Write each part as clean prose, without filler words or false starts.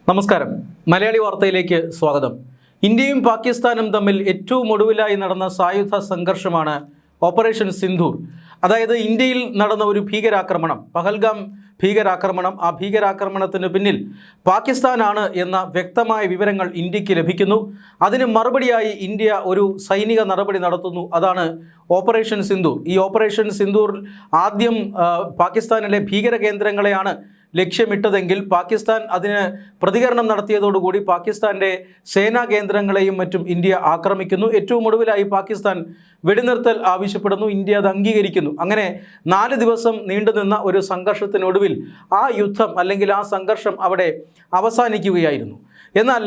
നമസ്കാരം. മലയാളി വാർത്തയിലേക്ക് സ്വാഗതം. ഇന്ത്യയും പാകിസ്ഥാനും തമ്മിൽ ഏറ്റവും ഒടുവിലായി നടന്ന സായുധ സംഘർഷമാണ് ഓപ്പറേഷൻ സിന്ദൂർ. അതായത് ഇന്ത്യയിൽ നടന്ന ഒരു ഭീകരാക്രമണം, പഹൽഗാം ഭീകരാക്രമണം. ആ ഭീകരാക്രമണത്തിന് പിന്നിൽ പാകിസ്ഥാനാണ് എന്ന വ്യക്തമായ വിവരങ്ങൾ ഇന്ത്യക്ക് ലഭിക്കുന്നു. അതിന് മറുപടിയായി ഇന്ത്യ ഒരു സൈനിക നടപടി നടത്തുന്നു. അതാണ് ഓപ്പറേഷൻ സിന്ദൂർ. ഈ ഓപ്പറേഷൻ സിന്ദൂർ ആദ്യം പാകിസ്ഥാനിലെ ഭീകര കേന്ദ്രങ്ങളെയാണ് ലക്ഷ്യമിട്ടതെങ്കിൽ പാകിസ്ഥാൻ അതിന് പ്രതികരണം നടത്തിയതോടുകൂടി പാകിസ്ഥാൻ്റെ സേനാ കേന്ദ്രങ്ങളെയും മറ്റും ഇന്ത്യ ആക്രമിക്കുന്നു. ഏറ്റവും ഒടുവിലായി പാകിസ്ഥാൻ വെടിനിർത്തൽ ആവശ്യപ്പെടുന്നു. ഇന്ത്യ അത് അംഗീകരിക്കുന്നു. അങ്ങനെ 4 ദിവസം നീണ്ടുനിന്ന ഒരു സംഘർഷത്തിനൊടുവിൽ ആ യുദ്ധം അല്ലെങ്കിൽ ആ സംഘർഷം അവിടെ അവസാനിക്കുകയായിരുന്നു. എന്നാൽ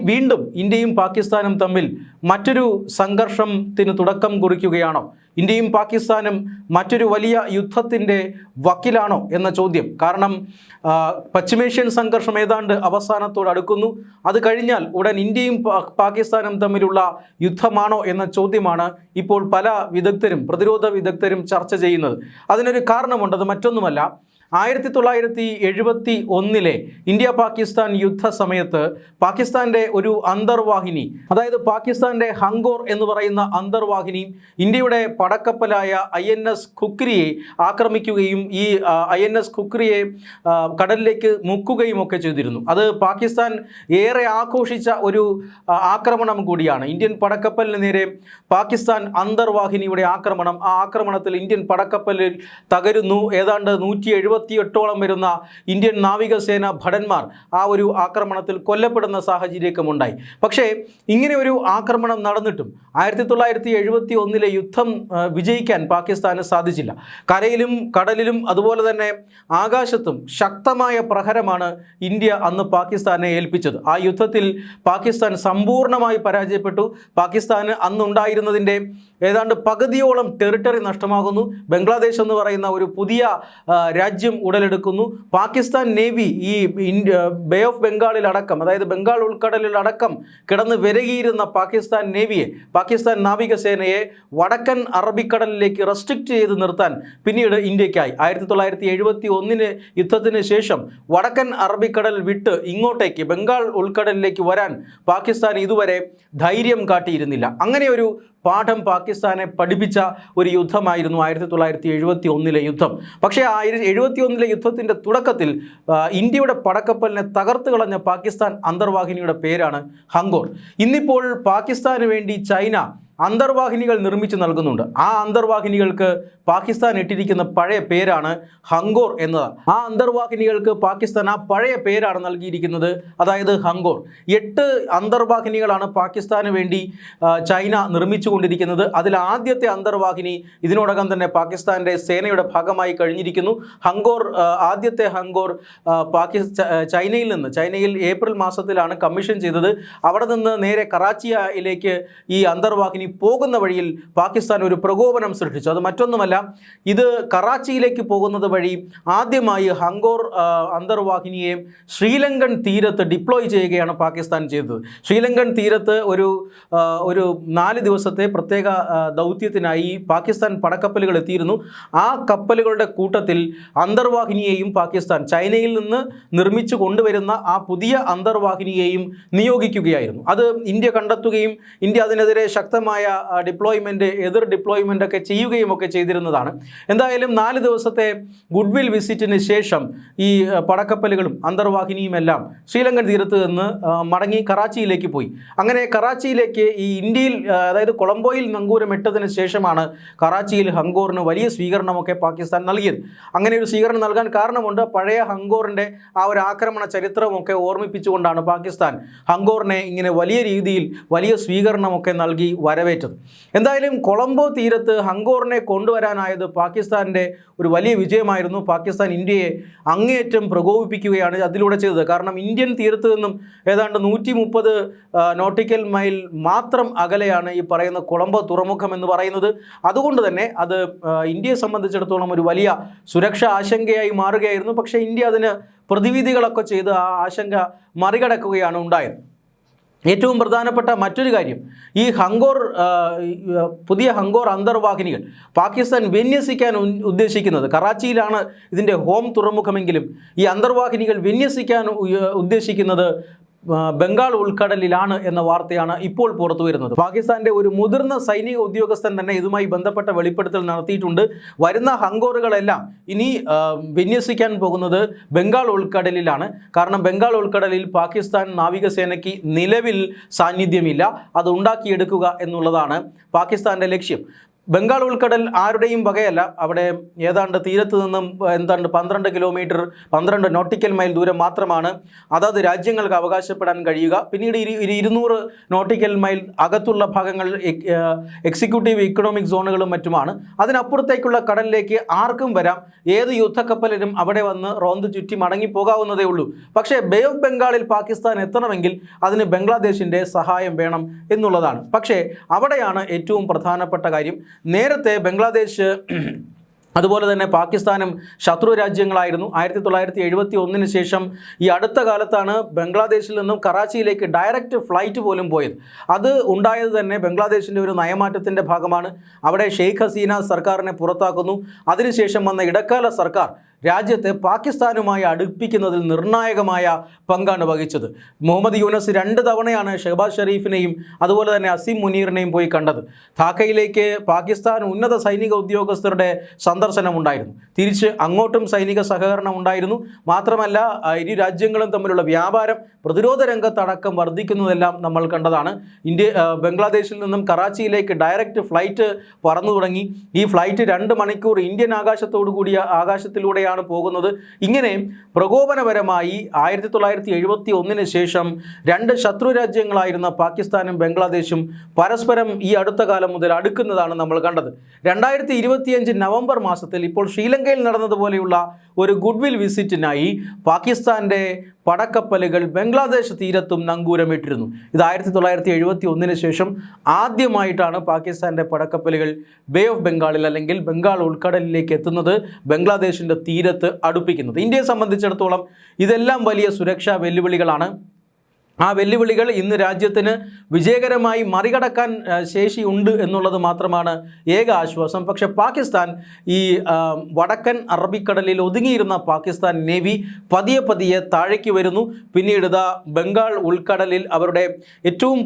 വീണ്ടും ഇന്ത്യയും പാകിസ്ഥാനും തമ്മിൽ മറ്റൊരു സംഘർഷത്തിന് തുടക്കം കുറിക്കുകയാണോ? ഇന്ത്യയും പാകിസ്ഥാനും മറ്റൊരു വലിയ യുദ്ധത്തിൻ്റെ വക്കിലാണോ എന്ന ചോദ്യം. കാരണം പശ്ചിമേഷ്യൻ സംഘർഷം ഏതാണ്ട് അവസാനത്തോട് അടുക്കുന്നു. അത് കഴിഞ്ഞാൽ ഉടൻ ഇന്ത്യയും പാകിസ്ഥാനും തമ്മിലുള്ള യുദ്ധമാണോ എന്ന ചോദ്യമാണ് ഇപ്പോൾ പല വിദഗ്ധരും, പ്രതിരോധ വിദഗ്ധരും ചർച്ച ചെയ്യുന്നത്. അതിനൊരു കാരണമുണ്ട്. അത് മറ്റൊന്നുമല്ല, 1971 ഇന്ത്യ പാകിസ്ഥാൻ യുദ്ധ സമയത്ത് പാകിസ്ഥാൻ്റെ ഒരു അന്തർവാഹിനി, അതായത് പാകിസ്ഥാൻ്റെ ഹങ്കോർ എന്ന് പറയുന്ന അന്തർവാഹിനി ഇന്ത്യയുടെ പടക്കപ്പലായ INS ഖുക്രിയെ ആക്രമിക്കുകയും ഈ INS ഖുക്രിയെ കടലിലേക്ക് മുക്കുകയും ഒക്കെ ചെയ്തിരുന്നു. അത് പാകിസ്ഥാൻ ഏറെ ആഘോഷിച്ച ഒരു ആക്രമണം കൂടിയാണ്. ഇന്ത്യൻ പടക്കപ്പലിന് നേരെ പാകിസ്ഥാൻ അന്തർവാഹിനിയുടെ ആക്രമണം. ആ ആക്രമണത്തിൽ ഇന്ത്യൻ പടക്കപ്പലിൽ തകരുന്നു. ഏതാണ്ട് 178ഓളം വരുന്ന ഇന്ത്യൻ നാവികസേന ഭടന്മാർ ആ ഒരു ആക്രമണത്തിൽ കൊല്ലപ്പെടുന്ന സാഹചര്യമൊക്കെയുണ്ടായി. പക്ഷേ ഇങ്ങനെ ഒരു ആക്രമണം നടന്നിട്ടും 1971 യുദ്ധം വിജയിക്കാൻ പാകിസ്ഥാന് സാധിച്ചില്ല. കരയിലും കടലിലും അതുപോലെ തന്നെ ആകാശത്തും ശക്തമായ പ്രഹരമാണ് ഇന്ത്യ അന്ന് പാകിസ്ഥാനെ ഏൽപ്പിച്ചത്. ആ യുദ്ധത്തിൽ പാകിസ്ഥാൻ സമ്പൂർണ്ണമായി പരാജയപ്പെട്ടു. പാകിസ്ഥാന് അന്നുണ്ടായിരുന്നതിൻ്റെ ഏതാണ്ട് പകുതിയോളം ടെറിട്ടറി നഷ്ടമാകുന്നു. ബംഗ്ലാദേശ് എന്ന് പറയുന്ന ഒരു പുതിയ രാജ്യം ഉടലെടുക്കുന്നു. പാകിസ്ഥാൻ നേവി ഈ ബേ ഓഫ് ബംഗാളിലടക്കം, അതായത് ബംഗാൾ ഉൾക്കടലിലടക്കം കിടന്ന് വിരകിയിരുന്ന പാകിസ്ഥാൻ നേവിയെ, പാകിസ്ഥാൻ നാവികസേനയെ വടക്കൻ അറബിക്കടലിലേക്ക് റെസ്ട്രിക്റ്റ് ചെയ്ത് നിർത്താൻ പിന്നീട് ഇന്ത്യക്കായി. 1971 യുദ്ധത്തിന് ശേഷം വടക്കൻ അറബിക്കടൽ വിട്ട് ഇങ്ങോട്ടേക്ക് ബംഗാൾ ഉൾക്കടലിലേക്ക് വരാൻ പാകിസ്ഥാൻ ഇതുവരെ ധൈര്യം കാട്ടിയിരുന്നില്ല. അങ്ങനെ ഒരു പാഠം പാകിസ്ഥാനെ പഠിപ്പിച്ച ഒരു യുദ്ധമായിരുന്നു 1971 യുദ്ധം. പക്ഷേ 1971 യുദ്ധത്തിൻ്റെ തുടക്കത്തിൽ ഇന്ത്യയുടെ പടക്കപ്പലിനെ തകർത്ത് കളഞ്ഞ പാകിസ്ഥാൻ അന്തർവാഹിനിയുടെ പേരാണ് ഹങ്കോർ. ഇന്നിപ്പോൾ പാകിസ്ഥാന് വേണ്ടി ചൈന അന്തർവാഹിനികൾ നിർമ്മിച്ച് നൽകുന്നുണ്ട്. ആ അന്തർവാഹിനികൾക്ക് പാകിസ്ഥാൻ ഇട്ടിരിക്കുന്ന പഴയ പേരാണ് ഹങ്കോർ എന്നത്. ആ അന്തർവാഹിനികൾക്ക് പാകിസ്ഥാൻ ആ പഴയ പേരാണ് നൽകിയിരിക്കുന്നത്, അതായത് ഹങ്കോർ. 8 അന്തർവാഹിനികളാണ് പാകിസ്ഥാന് വേണ്ടി ചൈന നിർമ്മിച്ചുകൊണ്ടിരിക്കുന്നത്. അതിൽ ആദ്യത്തെ അന്തർവാഹിനി ഇതിനോടകം തന്നെ പാകിസ്ഥാൻ്റെ സേനയുടെ ഭാഗമായി കഴിഞ്ഞിരിക്കുന്നു. ഹങ്കോർ, ആദ്യത്തെ ഹങ്കോർ ചൈനയിൽ ഏപ്രിൽ മാസത്തിലാണ് കമ്മീഷൻ ചെയ്തത്. അവിടെ നിന്ന് നേരെ കറാച്ചിയിലേക്ക് ഈ അന്തർവാഹിനി പോകുന്ന വഴിയിൽ പാകിസ്ഥാൻ ഒരു പ്രകോപനം സൃഷ്ടിച്ചു. അത് മറ്റൊന്നുമല്ല, ഇത് കറാച്ചിയിലേക്ക് പോകുന്നത് വഴി ആദ്യമായി ഹങ്കോർ അന്തർവാഹിനിയെ ശ്രീലങ്കൻ തീരത്ത് ഡിപ്ലോയ് ചെയ്യുകയാണ് പാകിസ്ഥാൻ ചെയ്തത്. ശ്രീലങ്കൻ തീരത്ത് ഒരു 4 ദിവസത്തെ പ്രത്യേക ദൗത്യത്തിനായി പാകിസ്ഥാൻ പടക്കപ്പലുകൾ എത്തിയിരുന്നു. ആ കപ്പലുകളുടെ കൂട്ടത്തിൽ അന്തർവാഹിനിയെയും പാകിസ്ഥാൻ ചൈനയിൽ നിന്ന് നിർമ്മിച്ചു കൊണ്ടുവരുന്ന ആ പുതിയ അന്തർവാഹിനിയെയും നിയോഗിക്കുകയായിരുന്നു. അത് ഇന്ത്യ കണ്ടെത്തുകയും ഇന്ത്യ അതിനെതിരെ ശക്തമായ എതിർ ഡിപ്ലോയ്മെൻ്റ് ഒക്കെ ചെയ്യുകയും ഒക്കെ ചെയ്തിരുന്നതാണ്. എന്തായാലും 4 ദിവസത്തെ ഗുഡ്വിൽ വിസിറ്റിന് ശേഷം ഈ പടക്കപ്പലുകളും അന്തർവാഹിനിയും എല്ലാം ശ്രീലങ്കൻ തീരത്ത് നിന്ന് മടങ്ങി കറാച്ചിയിലേക്ക് പോയി. അങ്ങനെ കറാച്ചിയിലേക്ക് ഈ ഇന്ത്യയിൽ, അതായത് കൊളംബോയിൽ നങ്കൂരമിട്ടതിന് ശേഷമാണ് കറാച്ചിയിൽ ഹങ്കോറിന് വലിയ സ്വീകരണമൊക്കെ പാകിസ്ഥാൻ നൽകിയത്. അങ്ങനെ ഒരു സ്വീകരണം നൽകാൻ കാരണമുണ്ട്. പഴയ ഹങ്കോറിൻ്റെ ആ ഒരു ആക്രമണ ചരിത്രമൊക്കെ ഓർമ്മിപ്പിച്ചുകൊണ്ടാണ് പാകിസ്ഥാൻ ഹങ്കോറിനെ ഇങ്ങനെ വലിയ രീതിയിൽ വലിയ സ്വീകരണമൊക്കെ നൽകി വരവേറ്റത്. എന്തായാലും കൊളംബോ തീരത്ത് ഹങ്കോറിനെ കൊണ്ടുവരാനായത് പാകിസ്ഥാൻ്റെ ഒരു വലിയ വിജയമായിരുന്നു. പാകിസ്ഥാൻ ഇന്ത്യയെ അങ്ങേയറ്റം പ്രകോപിപ്പിക്കുകയാണ് അതിലൂടെ ചെയ്തത്. കാരണം ഇന്ത്യൻ തീരത്ത് നിന്നും ഏതാണ്ട് 130 നോട്ടിക്കൽ മൈൽ മാത്രം അകലെയാണ് ഈ പറയുന്ന കൊളംബോ തുറമുഖം എന്ന് പറയുന്നത്. അതുകൊണ്ട് തന്നെ അത് ഇന്ത്യയെ സംബന്ധിച്ചിടത്തോളം ഒരു വലിയ സുരക്ഷാ ആശങ്കയായി മാറുകയായിരുന്നു. പക്ഷേ ഇന്ത്യ അതിന് പ്രതിവിധികളൊക്കെ ചെയ്ത് ആ ആശങ്ക മറികടക്കുകയാണ് ഉണ്ടായത്. ഏറ്റവും പ്രധാനപ്പെട്ട മറ്റൊരു കാര്യം, ഈ പുതിയ ഹങ്കോർ അന്തർവാഹിനികൾ പാകിസ്ഥാൻ വിന്യസിക്കാൻ ഉദ്ദേശിക്കുന്നത്, കറാച്ചിയിലാണ് ഇതിൻ്റെ ഹോം തുറമുഖമെങ്കിലും ഈ അന്തർവാഹിനികൾ വിന്യസിക്കാൻ ഉദ്ദേശിക്കുന്നത് ബംഗാൾ ഉൾക്കടലിലാണ് എന്ന വാർത്തയാണ് ഇപ്പോൾ പുറത്തു വരുന്നത്. പാകിസ്ഥാന്റെ ഒരു മുതിർന്ന സൈനിക ഉദ്യോഗസ്ഥൻ തന്നെ ഇതുമായി ബന്ധപ്പെട്ട വെളിപ്പെടുത്തൽ നടത്തിയിട്ടുണ്ട്. വരുന്ന ഹങ്കോറുകളെല്ലാം ഇനി വിന്യസിക്കാൻ പോകുന്നത് ബംഗാൾ ഉൾക്കടലിലാണ്. കാരണം ബംഗാൾ ഉൾക്കടലിൽ പാകിസ്ഥാൻ നാവികസേനയ്ക്ക് നിലവിൽ സാന്നിധ്യമില്ല. അത് ഉണ്ടാക്കിയെടുക്കുക എന്നുള്ളതാണ് പാകിസ്ഥാന്റെ ലക്ഷ്യം. ബംഗാൾ ഉൾക്കടൽ ആരുടെയും വകയല്ല. അവിടെ ഏതാണ്ട് തീരത്ത് നിന്നും 12 കിലോമീറ്റർ 12 നോട്ടിക്കൽ മൈൽ ദൂരം മാത്രമാണ് അതത് രാജ്യങ്ങൾക്ക് അവകാശപ്പെടാൻ കഴിയുക. പിന്നീട് 200 നോട്ടിക്കൽ മൈൽ അകത്തുള്ള ഭാഗങ്ങൾ എക്സിക്യൂട്ടീവ് ഇക്കണോമിക് സോണുകളും മറ്റുമാണ്. അതിനപ്പുറത്തേക്കുള്ള കടലിലേക്ക് ആർക്കും വരാം. ഏത് യുദ്ധക്കപ്പലിനും അവിടെ വന്ന് റോന്ത് ചുറ്റി മടങ്ങിപ്പോകാവുന്നതേ ഉള്ളൂ. പക്ഷേ ബേ ഓഫ് ബംഗാളിൽ പാകിസ്ഥാൻ എത്തണമെങ്കിൽ അതിന് ബംഗ്ലാദേശിൻ്റെ സഹായം വേണം എന്നുള്ളതാണ്. പക്ഷേ അവിടെയാണ് ഏറ്റവും പ്രധാനപ്പെട്ട കാര്യം. നേരത്തെ ബംഗ്ലാദേശ് അതുപോലെ തന്നെ പാകിസ്ഥാനും ശത്രു രാജ്യങ്ങളായിരുന്നു. 1971 ശേഷം ഈ അടുത്ത കാലത്താണ് ബംഗ്ലാദേശിൽ നിന്നും കറാച്ചിയിലേക്ക് ഡയറക്റ്റ് ഫ്ലൈറ്റ് പോലും പോയത്. അത് ഉണ്ടായത് തന്നെ ബംഗ്ലാദേശിൻ്റെ ഒരു നയമാറ്റത്തിൻ്റെ ഭാഗമാണ്. അവിടെ ഷെയ്ഖ് ഹസീന സർക്കാരിനെ പുറത്താക്കുന്നു. അതിനുശേഷം വന്ന ഇടക്കാല സർക്കാർ രാജ്യത്തെ പാകിസ്ഥാനുമായി അടുപ്പിക്കുന്നതിൽ നിർണായകമായ പങ്കാണ് വഹിച്ചത്. മുഹമ്മദ് യൂനസ് 2 തവണയാണ് ഷഹബാസ് ഷെരീഫിനെയും അതുപോലെ തന്നെ അസീം മുനീറിനെയും പോയി കണ്ടത്. ധാക്കയിലേക്ക് പാകിസ്ഥാൻ ഉന്നത സൈനിക ഉദ്യോഗസ്ഥരുടെ സന്ദർശനം ഉണ്ടായിരുന്നു. തിരിച്ച് അങ്ങോട്ടും സൈനിക സഹകരണം ഉണ്ടായിരുന്നു. മാത്രമല്ല ഇരു രാജ്യങ്ങളും തമ്മിലുള്ള വ്യാപാരം, പ്രതിരോധ രംഗത്തടക്കം വർദ്ധിക്കുന്നതെല്ലാം നമ്മൾ കണ്ടതാണ്. ബംഗ്ലാദേശിൽ നിന്നും കറാച്ചിയിലേക്ക് ഡയറക്റ്റ് ഫ്ലൈറ്റ് പറന്നു തുടങ്ങി. ഈ ഫ്ലൈറ്റ് 2 മണിക്കൂർ ഇന്ത്യൻ ആകാശത്തോടു കൂടിയ ആകാശത്തിലൂടെ പോകുന്നത്. ഇങ്ങനെ പ്രകോപനപരമായി 1971 ശേഷം 2 ശത്രു രാജ്യങ്ങളായിരുന്ന പാകിസ്ഥാനും ബംഗ്ലാദേശും പരസ്പരം ഈ അടുത്ത കാലം മുതൽ അടുക്കുന്നതാണ് നമ്മൾ കണ്ടത്. 2025 നവംബർ മാസത്തിൽ ഇപ്പോൾ ശ്രീലങ്കയിൽ നടന്നതുപോലെയുള്ള ഒരു ഗുഡ്വിൽ വിസിറ്റിനായി പാകിസ്ഥാൻ്റെ പടക്കപ്പലുകൾ ബംഗ്ലാദേശ് തീരത്തും നങ്കൂരമിട്ടിരുന്നു. ഇത് 1971 ശേഷം ആദ്യമായിട്ടാണ് പാകിസ്ഥാൻ്റെ പടക്കപ്പലുകൾ ബേ ഓഫ് ബംഗാളിൽ അല്ലെങ്കിൽ ബംഗാൾ ഉൾക്കടലിലേക്ക് എത്തുന്നത്, ബംഗ്ലാദേശിൻ്റെ തീരത്ത് അടുപ്പിക്കുന്നത്. ഇന്ത്യയെ സംബന്ധിച്ചിടത്തോളം ഇതെല്ലാം വലിയ സുരക്ഷാ വെല്ലുവിളികളാണ്. ആ വെല്ലുവിളികൾ ഇന്ന് രാജ്യത്തിന് വിജയകരമായി മറികടക്കാൻ ശേഷിയുണ്ട് എന്നുള്ളത് മാത്രമാണ് ഏക ആശ്വാസം. പക്ഷേ പാകിസ്ഥാൻ ഈ വടക്കൻ അറബിക്കടലിൽ ഒതുങ്ങിയിരുന്ന പാകിസ്ഥാൻ നേവി പതിയെ താഴേക്ക് വരുന്നു. പിന്നീട് ബംഗാൾ ഉൾക്കടലിൽ അവരുടെ ഏറ്റവും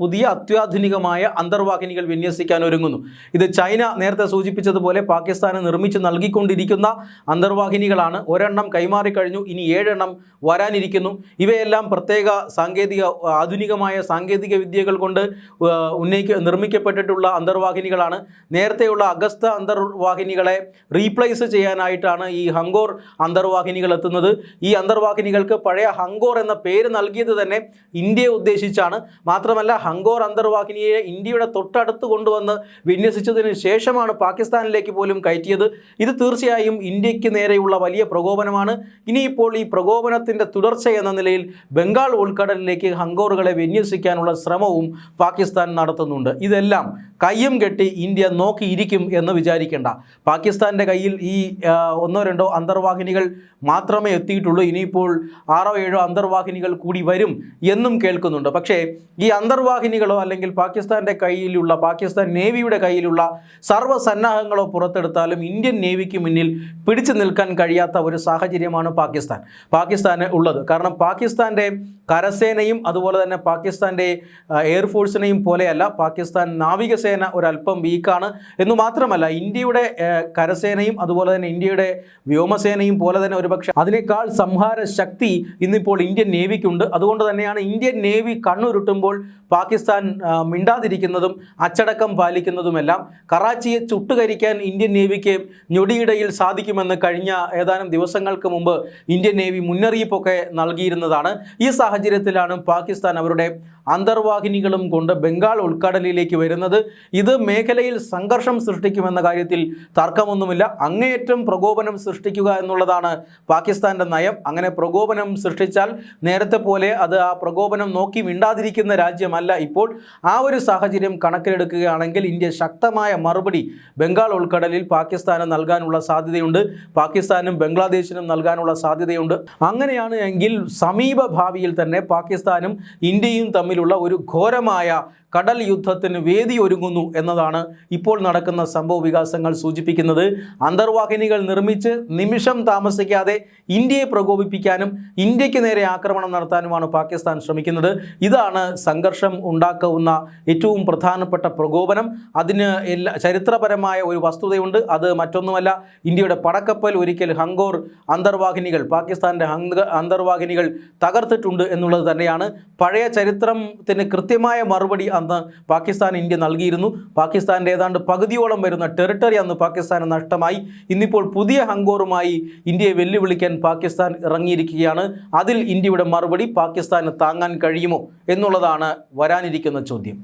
പുതിയ അത്യാധുനികമായ അന്തർവാഹിനികൾ വിന്യസിക്കാൻ ഒരുങ്ങുന്നു. ഇത് ചൈന നേരത്തെ സൂചിപ്പിച്ചതുപോലെ പാകിസ്ഥാന് നിർമ്മിച്ച് നൽകിക്കൊണ്ടിരിക്കുന്ന അന്തർവാഹിനികളാണ്. 1 കൈമാറിക്കഴിഞ്ഞു, ഇനി 7 വരാനിരിക്കുന്നു. ഇവയെല്ലാം പ്രത്യേക ആധുനികമായ സാങ്കേതിക വിദ്യകൾ കൊണ്ട് നിർമ്മിക്കപ്പെട്ടിട്ടുള്ള അന്തർവാഹിനികളാണ്. നേരത്തെയുള്ള അഗസ്ത അന്തർവാഹിനികളെ റീപ്ലേസ് ചെയ്യാനായിട്ടാണ് ഈ ഹങ്കോർ അന്തർവാഹിനികൾ എത്തുന്നത്. ഈ അന്തർവാഹിനികൾക്ക് പഴയ ഹങ്കോർ എന്ന പേര് നൽകിയത് തന്നെ ഇന്ത്യയെ ഉദ്ദേശിച്ചാണ്. മാത്രമല്ല ഹങ്കോർ അന്തർവാഹിനിയെ ഇന്ത്യയുടെ തൊട്ടടുത്ത് കൊണ്ടുവന്ന് വിന്യസിച്ചതിന് ശേഷമാണ് പാകിസ്ഥാനിലേക്ക് പോലും കയറ്റിയത്. ഇത് തീർച്ചയായും ഇന്ത്യക്ക് നേരെയുള്ള വലിയ പ്രകോപനമാണ്. ഇനിയിപ്പോൾ ഈ പ്രകോപനത്തിൻ്റെ തുടർച്ച എന്ന നിലയിൽ ബംഗാൾ ഉൾക്കടലിലേക്ക് ഹങ്കോറുകളെ വിന്യസിക്കാനുള്ള ശ്രമവും പാകിസ്ഥാൻ നടത്തുന്നുണ്ട്. ഇതെല്ലാം കയ്യും കെട്ടി ഇന്ത്യ നോക്കിയിരിക്കും എന്ന് വിചാരിക്കേണ്ട. പാകിസ്ഥാൻ്റെ കയ്യിൽ ഈ 1-2 അന്തർവാഹിനികൾ മാത്രമേ എത്തിയിട്ടുള്ളൂ. ഇനിയിപ്പോൾ 6-7 അന്തർവാഹിനികൾ കൂടി വരും എന്നും കേൾക്കുന്നുണ്ട്. പക്ഷേ ഈ അന്തർവാഹിനികളോ അല്ലെങ്കിൽ പാകിസ്ഥാൻ്റെ കയ്യിലുള്ള പാകിസ്ഥാൻ നേവിയുടെ കയ്യിലുള്ള സർവ്വസന്നാഹങ്ങളോ പുറത്തെടുത്താലും ഇന്ത്യൻ നേവിക്ക് മുന്നിൽ പിടിച്ചു നിൽക്കാൻ കഴിയാത്ത ഒരു സാഹചര്യമാണ് പാകിസ്ഥാന് ഉള്ളത്. കാരണം പാകിസ്ഥാൻ്റെ കരസേനയും അതുപോലെ തന്നെ പാകിസ്ഥാൻ്റെ എയർഫോഴ്സിനെയും പോലെയല്ല പാകിസ്ഥാൻ നാവികസേന ഒരല്പം വീക്കാണ് എന്നു മാത്രമല്ല ഇന്ത്യയുടെ കരസേനയും അതുപോലെ തന്നെ ഇന്ത്യയുടെ വ്യോമസേനയും പോലെ തന്നെ ഒരുപക്ഷെ അതിനേക്കാൾ സംഹാര ശക്തി ഇന്നിപ്പോൾ ഇന്ത്യൻ നേവിക്കുണ്ട്. അതുകൊണ്ട് തന്നെയാണ് ഇന്ത്യൻ നേവി കണ്ണുരുട്ടുമ്പോൾ പാകിസ്ഥാൻ മിണ്ടാതിരിക്കുന്നതും അച്ചടക്കം പാലിക്കുന്നതുമെല്ലാം. കറാച്ചിയെ ചുട്ടുകരിക്കാൻ ഇന്ത്യൻ നേവിക്ക് ഞൊടിയിടയിൽ സാധിക്കുമെന്ന് കഴിഞ്ഞ ഏതാനും ദിവസങ്ങൾക്ക് മുമ്പ് ഇന്ത്യൻ നേവി മുന്നറിയിപ്പൊക്കെ നൽകിയിരുന്നതാണ്. ഈ സാഹചര്യത്തിലാണ് പാകിസ്ഥാൻ അവരുടെ അന്തർവാഹിനികളും കൊണ്ട് ബംഗാൾ ഉൾക്കടലിലേക്ക് വരുന്നത്. ഇത് മേഖലയിൽ സംഘർഷം സൃഷ്ടിക്കുമെന്ന കാര്യത്തിൽ തർക്കമൊന്നുമില്ല. അങ്ങേയറ്റം പ്രകോപനം സൃഷ്ടിക്കുക എന്നുള്ളതാണ് പാകിസ്ഥാൻ്റെ നയം. അങ്ങനെ പ്രകോപനം സൃഷ്ടിച്ചാൽ നേരത്തെ പോലെ അത് ആ പ്രകോപനം നോക്കി മിണ്ടാതിരിക്കുന്ന രാജ്യമല്ല ഇപ്പോൾ. ആ ഒരു സാഹചര്യം കണക്കിലെടുക്കുകയാണെങ്കിൽ ഇന്ത്യ ശക്തമായ മറുപടി ബംഗാൾ ഉൾക്കടലിൽ പാകിസ്ഥാന് നൽകാനുള്ള സാധ്യതയുണ്ട്. പാകിസ്ഥാനും ബംഗ്ലാദേശിനും നൽകാനുള്ള സാധ്യതയുണ്ട്. അങ്ങനെയാണ് എങ്കിൽ സമീപ ഭാവിയിൽ തന്നെ പാകിസ്ഥാനും ഇന്ത്യയും തമ്മിലുള്ള തമ്മിലുള്ള ഒരു ഘോരമായ കടൽ യുദ്ധത്തിന് വേദി ഒരുങ്ങുന്നു എന്നതാണ് ഇപ്പോൾ നടക്കുന്ന സംഭവ വികാസങ്ങൾ സൂചിപ്പിക്കുന്നത്. അന്തർവാഹിനികൾ നിർമ്മിച്ച് നിമിഷം താമസിക്കാതെ ഇന്ത്യയെ പ്രകോപിപ്പിക്കാനും ഇന്ത്യക്ക് നേരെ ആക്രമണം നടത്താനുമാണ് പാകിസ്ഥാൻ ശ്രമിക്കുന്നത്. ഇതാണ് സംഘർഷം ഉണ്ടാക്കാവുന്ന ഏറ്റവും പ്രധാനപ്പെട്ട പ്രകോപനം. അതിന് ചരിത്രപരമായ ഒരു വസ്തുതയുണ്ട്. അത് മറ്റൊന്നുമല്ല, ഇന്ത്യയുടെ പടക്കപ്പൽ ഒരിക്കൽ ഹങ്കോർ അന്തർവാഹിനികൾ, പാകിസ്ഥാൻ്റെ അന്തർവാഹിനികൾ തകർത്തിട്ടുണ്ട് എന്നുള്ളത് തന്നെയാണ്. പഴയ ചരിത്രത്തിന് കൃത്യമായ മറുപടി അന്ന് പാകിസ്ഥാൻ ഇന്ത്യ നൽകിയിരുന്നു. പാകിസ്ഥാൻ്റെ ഏതാണ്ട് പകുതിയോളം വരുന്ന ടെറിട്ടറി അന്ന് പാകിസ്ഥാന് നഷ്ടമായി. ഇന്നിപ്പോൾ പുതിയ ഹങ്കോറുമായി ഇന്ത്യയെ വെല്ലുവിളിക്കാൻ പാകിസ്ഥാൻ ഇറങ്ങിയിരിക്കുകയാണ്. അതിൽ ഇന്ത്യയുടെ മറുപടി പാകിസ്ഥാന് താങ്ങാൻ കഴിയുമോ എന്നുള്ളതാണ് വരാനിരിക്കുന്ന ചോദ്യം.